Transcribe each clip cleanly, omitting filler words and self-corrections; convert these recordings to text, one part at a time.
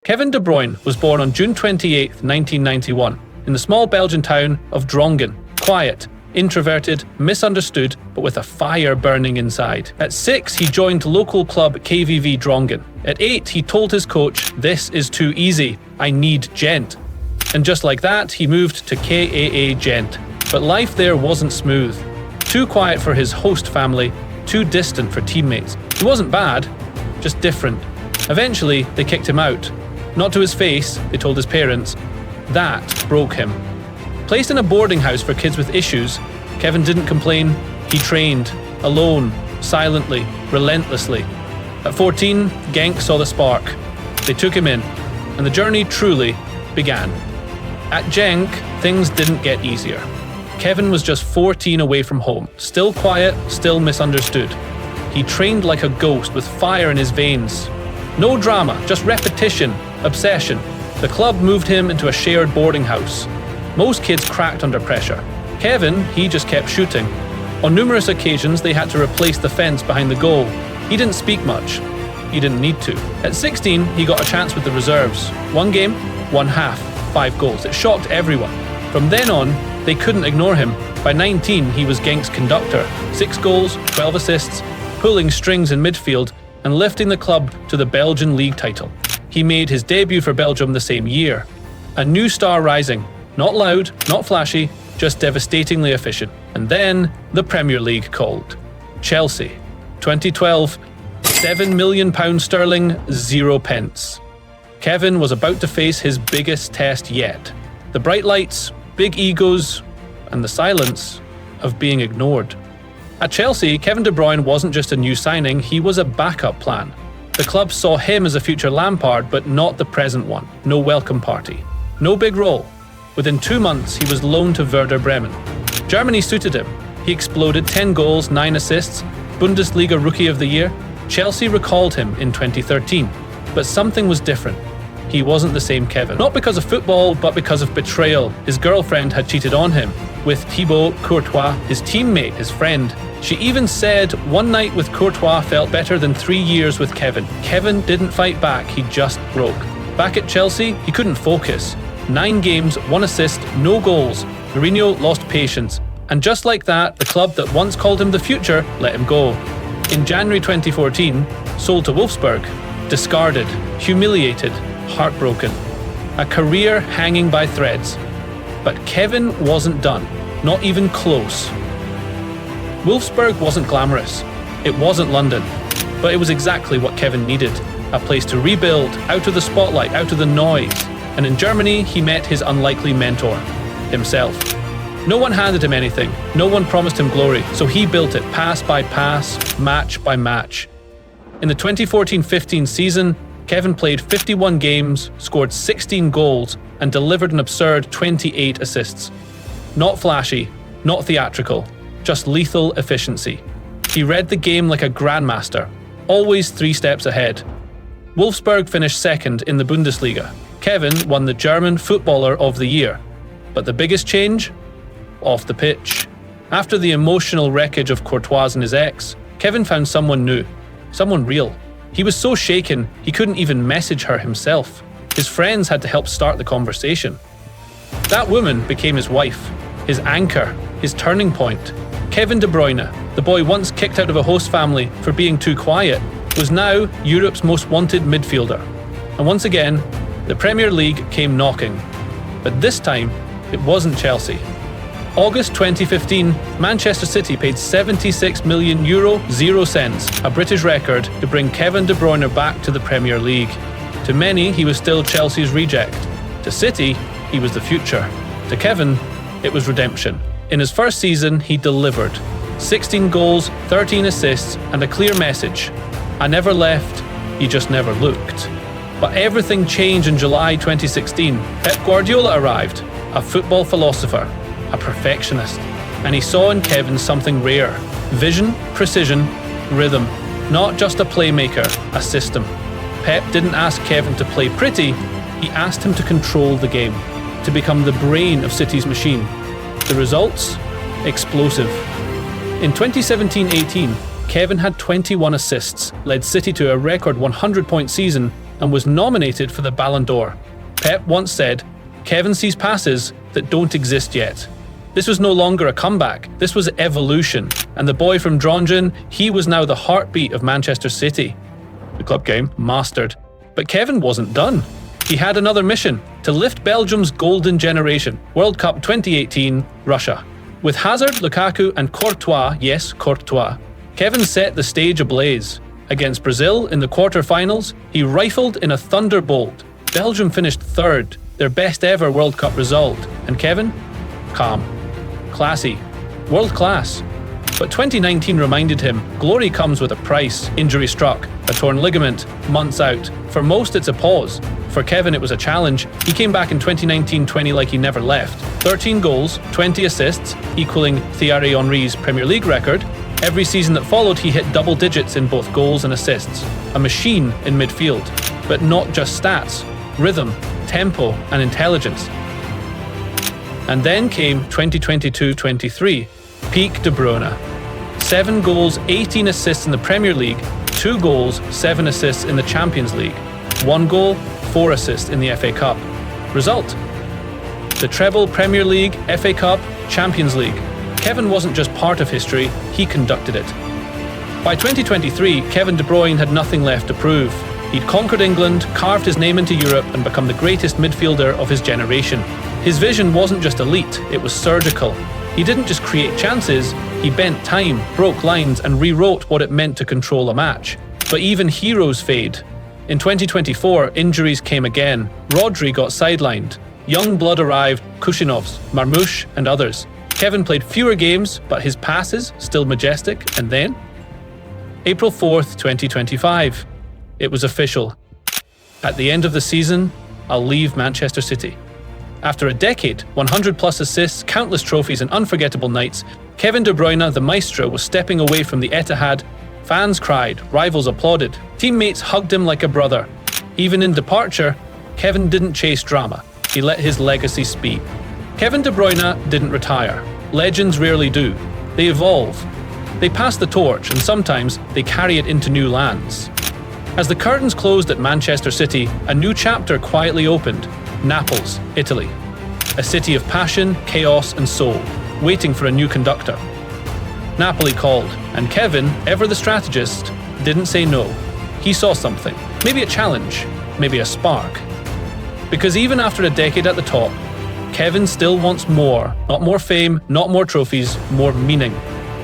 Kevin De Bruyne was born on June 28, 1991, in the small Belgian town of Drongen. Quiet, introverted, misunderstood, but with a fire burning inside. At 6, he joined local club KVV Drongen. At 8, he told his coach, "This is too easy, I need Gent." And just like that, he moved to KAA Gent. But life there wasn't smooth. Too quiet for his host family, too distant for teammates. He wasn't bad, just different. Eventually, they kicked him out. Not to his face, they told his parents. That broke him. Placed in a boarding house for kids with issues, Kevin didn't complain. He trained, alone, silently, relentlessly. At 14, Genk saw the spark. They took him in, and the journey truly began. At Genk, things didn't get easier. Kevin was just 14 away from home, still quiet, still misunderstood. He trained like a ghost with fire in his veins. No drama, just repetition, obsession. The club moved him into a shared boarding house. Most kids cracked under pressure. Kevin, he just kept shooting. On numerous occasions, they had to replace the fence behind the goal. He didn't speak much. He didn't need to. At 16, he got a chance with the reserves. 1 game, 1 half, 5 goals. It shocked everyone. From then on, they couldn't ignore him. By 19, he was Genk's conductor. 6 goals, 12 assists, pulling strings in midfield and lifting the club to the Belgian league title. He made his debut for Belgium the same year. A new star rising. Not loud, not flashy, just devastatingly efficient. And then the Premier League called. Chelsea. 2012, £7 million sterling, 0 pence. Kevin was about to face his biggest test yet. The bright lights, big egos, and the silence of being ignored. At Chelsea, Kevin De Bruyne wasn't just a new signing, he was a backup plan. The club saw him as a future Lampard, but not the present one. No welcome party. No big role. Within 2 months, he was loaned to Werder Bremen. Germany suited him. He exploded, 10 goals, 9 assists, Bundesliga Rookie of the Year. Chelsea recalled him in 2013. But something was different. He wasn't the same Kevin. Not because of football, but because of betrayal. His girlfriend had cheated on him with Thibaut Courtois, his teammate, his friend. She even said 1 night with Courtois felt better than 3 years with Kevin. Kevin didn't fight back, he just broke. Back at Chelsea, he couldn't focus. 9 games, 1 assist, no goals. Mourinho lost patience. And just like that, the club that once called him the future let him go. In January 2014, sold to Wolfsburg. Discarded, humiliated, heartbroken. A career hanging by threads. But Kevin wasn't done. Not even close. Wolfsburg wasn't glamorous. It wasn't London. But it was exactly what Kevin needed. A place to rebuild, out of the spotlight, out of the noise. And in Germany, he met his unlikely mentor, himself. No one handed him anything. No one promised him glory. So he built it, pass by pass, match by match. In the 2014-15 season, Kevin played 51 games, scored 16 goals, and delivered an absurd 28 assists. Not flashy, not theatrical, just lethal efficiency. He read the game like a grandmaster, always 3 steps ahead. Wolfsburg finished second in the Bundesliga. Kevin won the German Footballer of the Year. But the biggest change? Off the pitch. After the emotional wreckage of Courtois and his ex, Kevin found someone new, someone real. He was so shaken, he couldn't even message her himself. His friends had to help start the conversation. That woman became his wife, his anchor, his turning point. Kevin De Bruyne, the boy once kicked out of a host family for being too quiet, was now Europe's most wanted midfielder. And once again, the Premier League came knocking. But this time, it wasn't Chelsea. August 2015, Manchester City paid €76 million, 0 cents, a British record, to bring Kevin De Bruyne back to the Premier League. To many, he was still Chelsea's reject. To City, he was the future. To Kevin, it was redemption. In his first season, he delivered. 16 goals, 13 assists, and a clear message. I never left, he just never looked. But everything changed in July 2016. Pep Guardiola arrived, a football philosopher, a perfectionist, and he saw in Kevin something rare. Vision, precision, rhythm. Not just a playmaker, a system. Pep didn't ask Kevin to play pretty, he asked him to control the game, to become the brain of City's machine. The results? Explosive. In 2017-18, Kevin had 21 assists, led City to a record 100-point season, and was nominated for the Ballon d'Or. Pep once said, "Kevin sees passes that don't exist yet." This was no longer a comeback, this was evolution, and the boy from Drongen, he was now the heartbeat of Manchester City. The club game mastered. But Kevin wasn't done. He had another mission, to lift Belgium's golden generation, World Cup 2018, Russia. With Hazard, Lukaku and Courtois, yes, Courtois, Kevin set the stage ablaze. Against Brazil in the quarter-finals, he rifled in a thunderbolt. Belgium finished third, their best ever World Cup result, and Kevin? Calm. Classy. World class. But 2019 reminded him, glory comes with a price. Injury struck, a torn ligament, months out. For most it's a pause. For Kevin it was a challenge. He came back in 2019-20 like he never left. 13 goals, 20 assists, equaling Thierry Henry's Premier League record. Every season that followed he hit double digits in both goals and assists. A machine in midfield. But not just stats. Rhythm, tempo and intelligence. And then came 2022-23, peak De Bruyne. 7 goals, 18 assists in the Premier League, 2 goals, 7 assists in the Champions League, 1 goal, 4 assists in the FA Cup. Result? The treble Premier League, FA Cup, Champions League. Kevin wasn't just part of history, he conducted it. By 2023, Kevin De Bruyne had nothing left to prove. He'd conquered England, carved his name into Europe and become the greatest midfielder of his generation. His vision wasn't just elite, it was surgical. He didn't just create chances, he bent time, broke lines and rewrote what it meant to control a match. But even heroes fade. In 2024, injuries came again. Rodri got sidelined. Young blood arrived, Kushinovs, Marmoush and others. Kevin played fewer games, but his passes still majestic, and then? April 4th, 2025. It was official. At the end of the season, I'll leave Manchester City. After a decade, 100-plus assists, countless trophies and unforgettable nights, Kevin De Bruyne, the maestro, was stepping away from the Etihad. Fans cried, rivals applauded, teammates hugged him like a brother. Even in departure, Kevin didn't chase drama. He let his legacy speak. Kevin De Bruyne didn't retire. Legends rarely do. They evolve. They pass the torch, and sometimes they carry it into new lands. As the curtains closed at Manchester City, a new chapter quietly opened. Naples, Italy. A city of passion, chaos and soul, waiting for a new conductor. Napoli called, and Kevin, ever the strategist, didn't say no. He saw something. Maybe a challenge, maybe a spark. Because even after a decade at the top, Kevin still wants more. Not more fame, not more trophies, more meaning.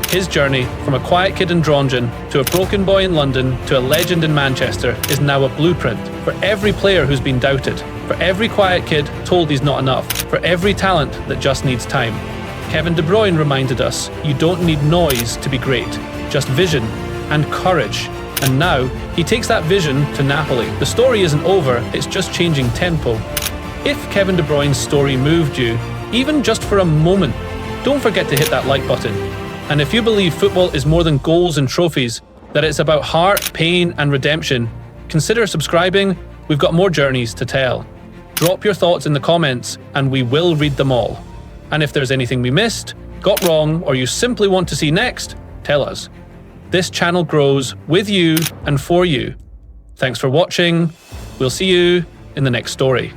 His journey, from a quiet kid in Drongen to a broken boy in London to a legend in Manchester, is now a blueprint for every player who's been doubted, for every quiet kid told he's not enough, for every talent that just needs time. Kevin De Bruyne reminded us, you don't need noise to be great, just vision and courage. And now, he takes that vision to Napoli. The story isn't over, it's just changing tempo. If Kevin De Bruyne's story moved you, even just for a moment, don't forget to hit that like button. And if you believe football is more than goals and trophies, that it's about heart, pain and redemption, consider subscribing. We've got more journeys to tell. Drop your thoughts in the comments and we will read them all. And if there's anything we missed, got wrong, or you simply want to see next, tell us. This channel grows with you and for you. Thanks for watching. We'll see you in the next story.